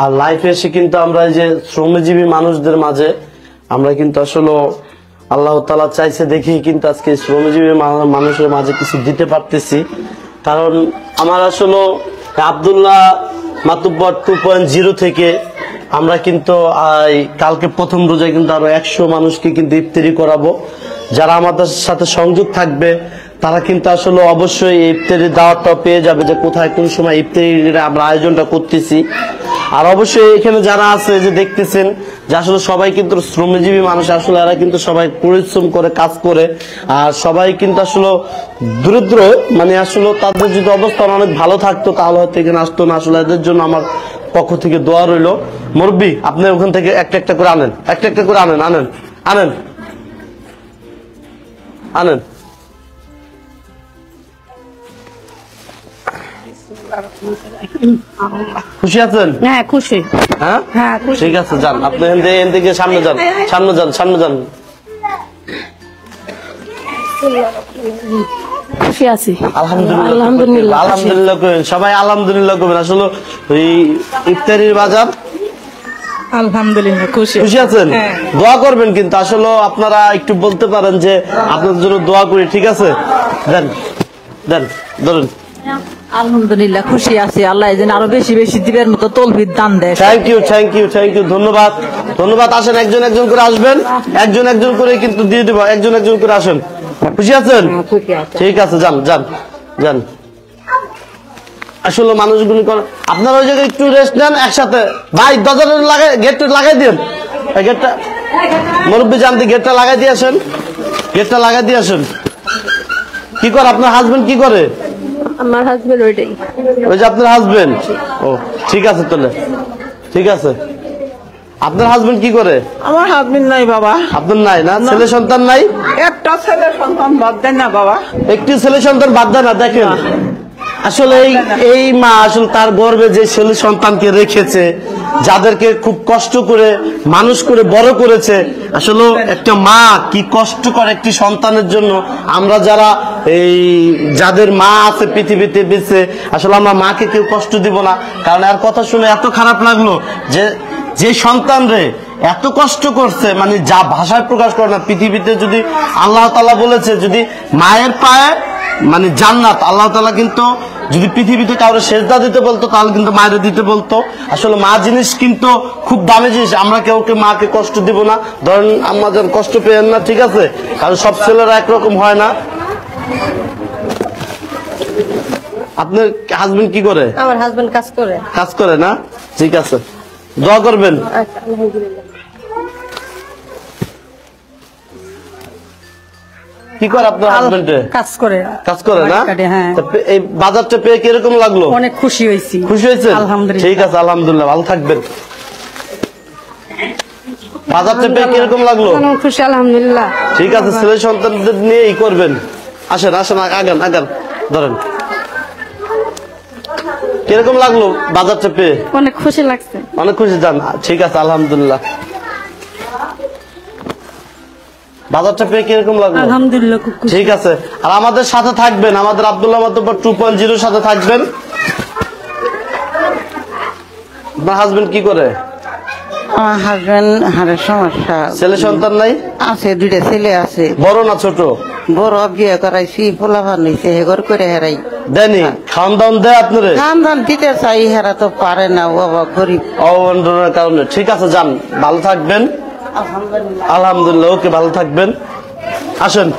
আর লাইফে এসে কিন্তু আমরা এই যে শ্রমজীবী মানুষদের মাঝে আমরা কিন্তু আসলে আল্লাহ তাআলা চাইছে দেখেই কিন্তু আজকে শ্রমজীবী মানুষের মাঝে কিছু দিতে পারতেছি। কারণ আমার আসলে আব্দুল্লাহ মাতুব্বর 2.0 থেকে আমরা কিন্তু কালকে প্রথম রোজায় কিন্তু আরো 100 মানুষকে কিন্তু ইফতারি করাবো। যারা আমাদের সাথে সংযোগ থাকবে তারা কিন্তু আসলে অবশ্যই ইফতারির দাওয়াতটা পেয়ে যাবে যে কোথায় কোন সময় ইফতারির আমরা আয়োজনটা করতেছি। আর অবশ্যই এখানে যারা আছে যে দেখতেছেন যে আসলে সবাই কিন্তু শ্রমজীবী মানুষ, আসলে এরা কিন্তু সবাই পরিশ্রম করে কাজ করে, আর সবাই কিন্তু আসলে দরিদ্র, মানে আসলে তাদের যদি অবস্থান অনেক ভালো থাকতো তাহলে হয়তো এখানে আসতো না। আসলে এদের জন্য আমার পক্ষ থেকে দোয়া রইল। মুরব্বি আপনি ওখান থেকে একটা একটা করে আনেন, একটা একটা করে আনেন আনেন আনেন আনেন। খুশি আছেন? হ্যাঁ খুশি। হ্যাঁ হ্যাঁ ঠিক আছে, যান আপনি এখান থেকে সামনে যান, সামনে যান, সামনে যান। খুশি আছি আলহামদুলিল্লাহ, আলহামদুলিল্লাহ। আলহামদুলিল্লাহ করেন সবাই, আলহামদুলিল্লাহ করবেন। আসলে ওই ইফতারির বাজার আলহামদুলিল্লাহ খুশি। খুশি আছেন? দোয়া করবেন কিন্তু আসলে আপনারা একটু বলতে পারেন যে আপনাদের জন্য দোয়া করি, ঠিক আছে? দেন দেন ধরুন। আলহামদুলিল্লাহ খুশি আছি, আল্লাহ যেন আরো বেশি বেশি দিবের মতো তৌফিক দান দেয়। Thank you thank you thank you, ধন্যবাদ ধন্যবাদ। আসেন একজন একজন করে আসবেন, একজন একজন করে কিন্তু দিয়ে দেবো, একজন একজন করে আসেন। খুশি আছেন? ঠিক আছে, যান যান যান। আসলে মানুষগুলি আপনারা ওই জায়গায় একটু রেস্ট নেন একসাথে। ভাই দরজাটা লাগাই, গেটটা লাগাই দিন, গেটটা মুরব্বী জানতে গেটটা লাগাই দিয়ে আসেন, গেটটা লাগাই দিয়ে আসেন। কি করে আপনার হাজবেন্ড? কি করে আমার হাজবেন্ড? ওইটাই, ওই যে আপনার হাজবেন্ড। ও ঠিক আছে, তাহলে ঠিক আছে। আপনার হাজবেন্ড কি করে? আমার হাজবেন্ড নাই বাবা। আপনার নাই না? ছেলে সন্তান নাই? একটা ছেলে সন্তান বাদ দেন না বাবা। একটি ছেলে সন্তান বাদ দেয় না? দেখেন আসলে এই মা আসলে তার গর্ভে যে ছেলে সন্তানকে রেখেছে, যাদেরকে খুব কষ্ট করে মানুষ করে বড় করেছে, আসলে একটা মা কি কষ্ট করে একটি সন্তানের জন্য। আমরা যারা এই যাদের মা আছে পৃথিবীতে বেঁচে, আসলে আমরা মাকে কেউ কষ্ট দিব না। কারণ এর কথা শুনে এত খারাপ লাগলো যে সন্তান রে এত কষ্ট করছে, মানে যা ভাষায় প্রকাশ করে না। পৃথিবীতে যদি আল্লাহ তাআলা বলেছে যদি মায়ের পায়ে মানে জান্নাত, আল্লাহ তাআলা কিন্তু যদি পৃথিবীতে কাউরে সেজদা দিতে বলতো তাহলে কিন্তু মায়ের দিতে বলতো। আসলে মা জিনিস কিন্তু খুব দামি জিনিস, আমরা কেউ মাকে কষ্ট দিব না। ধরেন আমাদের কষ্ট পেয়েন না, ঠিক আছে? কারণ সব ছেলেরা একরকম হয় না। আপনার হাজবেন্ড কি করে? আমার হাজবেন্ড কাজ করে। কাজ করে না? ঠিক আছে, দোয়া করবেন। আলহামদুলিল্লাহ। কি করে আপনার হাজবেন্ডে? কাজ করে। কাজ করে না? হ্যাঁ। এই বাজারটা পেয়ে কিরকম লাগলো? অনেক খুশি হয়েছি। খুশি হয়েছে? আলহামদুলিল্লাহ। ঠিক আছে, আলহামদুলিল্লাহ, ভালো থাকবেন। বাজারটা পেয়ে কিরকম লাগলো? খুশি আলহামদুলিল্লাহ। ঠিক আছে, ছেলে সন্তানদের নিয়ে ই করবেন। আসেন আসেন, আগান আগান, ধরেন। কিরকম লাগলো বাজারটা পেয়ে? অনেক খুশি লাগছে। অনেক খুশি? যান, ঠিক আছে, আলহামদুলিল্লাহ। বাজারটা পেয়ে কিরকম লাগলো? আলহামদুলিল্লাহ খুব খুশি। ঠিক আছে, আর আমাদের সাথে থাকবেন, আমাদের আব্দুল্লাহ মাতুব্বর 2.0 সাথে থাকবেন। আপনার হাজবেন্ড কি করে? আমার হাজবেন্ড হাড়ের সমস্যা। ছেলে সন্তান নাই? আছে, দুইটা ছেলে আছে। বড় না ছোট? বড় বিয়ে করাইছি, পোলাপান হইছে, হেগর করে হেরাই দেয়নি? খাওয়ান দাওয়ান দেয় আপনারে? খান দান দিতে চাই, হেরা তো পারে না বাবা, গরিব। অবন্টনের কারণে। ঠিক আছে, যান, ভালো থাকবেন। আলহামদুলিল্লাহ, ওকে, ভালো থাকবেন। আসেন।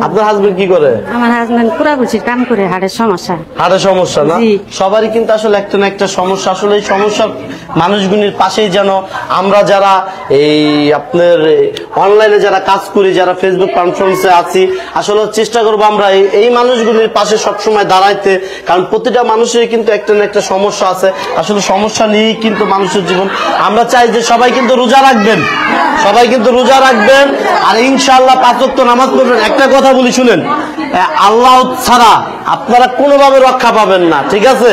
আপনার হাজবেন্ড কি করে? আমার হাজবেন্ড কুড়াকুচির কাম করে, হাড়ের সমস্যা। হাড়ের সমস্যা না? জি। সবারই কিন্তু আসলে একটা না একটা সমস্যা। আসলে এই সমস্যা মানুষগুলির পাশেই যেন আমরা যারা এই আপনার অনলাইনে যারা কাজ করি, যারা ফেসবুক কনফারেন্সে আছি, আসলে চেষ্টা করবো আমরা এই মানুষগুলির পাশে সবসময় দাঁড়াইতে। কারণ প্রতিটা মানুষের কিন্তু একটা না একটা সমস্যা আছে। আসলে সমস্যা নিয়েই কিন্তু মানুষের জীবন। আমরা চাই যে সবাই কিন্তু রোজা রাখবেন, সবাই কিন্তু রোজা রাখবেন, আর ইনশাআল্লাহ 5 ওয়াক্ত নামাজ পড়বেন। একটা কথা বলি শুনেন, আল্লাহ ছাড়া আপনারা কোনোভাবে রক্ষা পাবেন না, ঠিক আছে?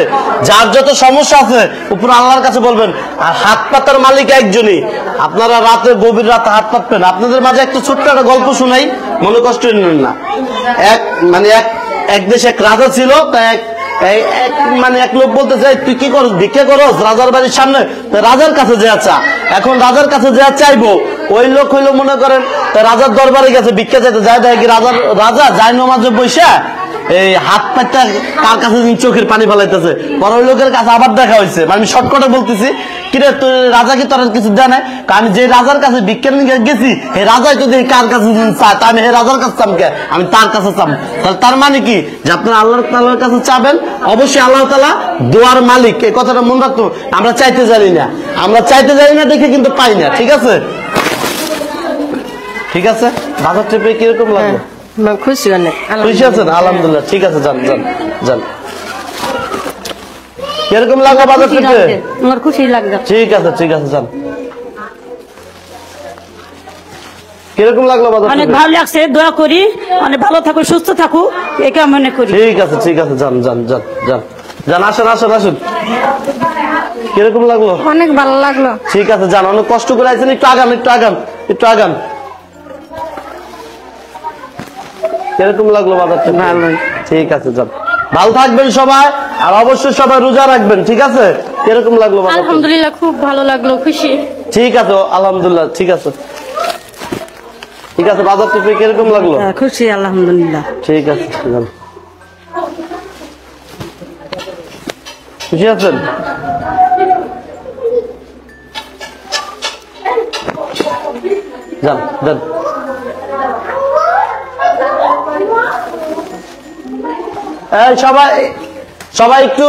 যার যত সমস্যা আছে উপর আল্লাহর কাছে বলবেন। আর হাত পাতার মালিক একজনই। আপনারা রাতে গভীর রাতে হাত পাতবেন। আপনাদের মাঝে একটা ছোট্ট একটা গল্প শুনাই, মনে কষ্ট নেন না। এক দেশে এক রাজা ছিল। তা এক মানে এক লোক বলতেছে তুই কি করস, ভিক্ষা করস রাজার বাড়ির সামনে, তো রাজার কাছে যে চা। এখন রাজার কাছে যে চাইবো ওই লোক হইলো মনে করেন রাজার দরবারে গেছে ভিক্ষা চাইতে, যায় দেখে কি রাজা যায় নমাজে বৈশা এই হাত পাটা কার কাছে চোখের পানি ফেলাইতেছে। পরে ওই লোকের কাছে আবার দেখা হয়েছে। আমি শর্টকাটে বলতেছি কিরে তুই রাজা কি তোর কিছু দেয় না, আমি যে রাজার কাছে ভিক্ষা নিয়ে গেছি হে রাজাই তো দেখি কার কাছে চায়, তা আমি হে রাজার কাছে চামকে আমি তার কাছে চাম। তাহলে তার মানে কি যে আপনারা আল্লাহ তাআলার কাছে চাবেন, অবশ্যই আল্লাহ তাআলা দোয়ার মালিক, এই কথাটা মনে রাখতো। আমরা চাইতে জানি না, আমরা চাইতে জানি না দেখে কিন্তু পাই না। ঠিক আছে, ঠিক আছে। বাজার ট্রিপে কিরকম লাগলো? খুশি অনেক, খুশি আছেন? আলহামদুলিল্লাহ, ঠিক আছে, যান যান যান। কিরকম লাগলো বাজার ট্রিপে? আমার খুশি লাগলো। ঠিক আছে, ঠিক আছে, যান। কিরকম লাগলো বাজার অনেক ট্রিপে? ভালো লাগছে, দোয়া করি অনেক ভালো থাকো, সুস্থ থাকো, এটা মনে করি। ঠিক আছে, ঠিক আছে, যান যান যান যান যান, আসেন আসেন আসেন। কিরকম লাগলো? অনেক ভালো লাগলো। ঠিক আছে, যান। অনেক কষ্ট করে আইছেন, একটু আগান, একটু আগান, একটু আগান। কিরকম লাগলো বাজার ট্রিপে? ভালোই। ঠিক আছে, যান। ভালো থাকবেন সবাই, আর অবশ্যই সবাই রোজা রাখবেন। ঠিক আছে, কিরকম লাগলো বাজার ট্রিপে? আলহামদুলিল্লাহ, খুব ভালো লাগলো, খুশি। ঠিক আছে, আলহামদুলিল্লাহ, ঠিক আছে, ঠিক আছে। বাজার ট্রিপে কিরকম লাগলো? খুশি আলহামদুলিল্লাহ। ঠিক আছে, যান। খুশি আছেন? যান যান। এই সবাই সবাই একটু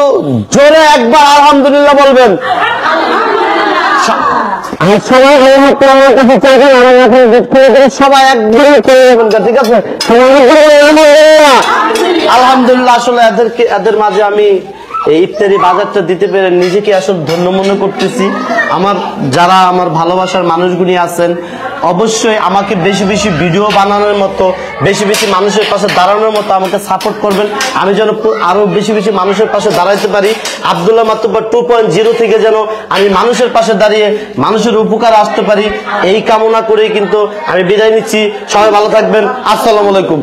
জোরে একবার আলহামদুলিল্লাহ বলবেন। সবাই একদম ঠিক আছে। আলহামদুলিল্লাহ, আসলে এদের মাঝে আমি এই ইফতারি বাজারটা দিতে পেরে নিজেকে আসলে ধন্য মনে করতেছি। যারা আমার ভালোবাসার মানুষগুলি আছেন, অবশ্যই আমাকে বেশি বেশি ভিডিও বানানোর মতো, বেশি বেশি মানুষের পাশে দাঁড়ানোর মতো আমাকে সাপোর্ট করবেন, আমি যেন আরো বেশি বেশি মানুষের পাশে দাঁড়াইতে পারি। আব্দুল্লাহ মাতুব্বর 2.0 থেকে যেন আমি মানুষের পাশে দাঁড়িয়ে মানুষের উপকারে আসতে পারি, এই কামনা করেই কিন্তু আমি বিদায় নিচ্ছি। সবাই ভালো থাকবেন। আসসালামু আলাইকুম।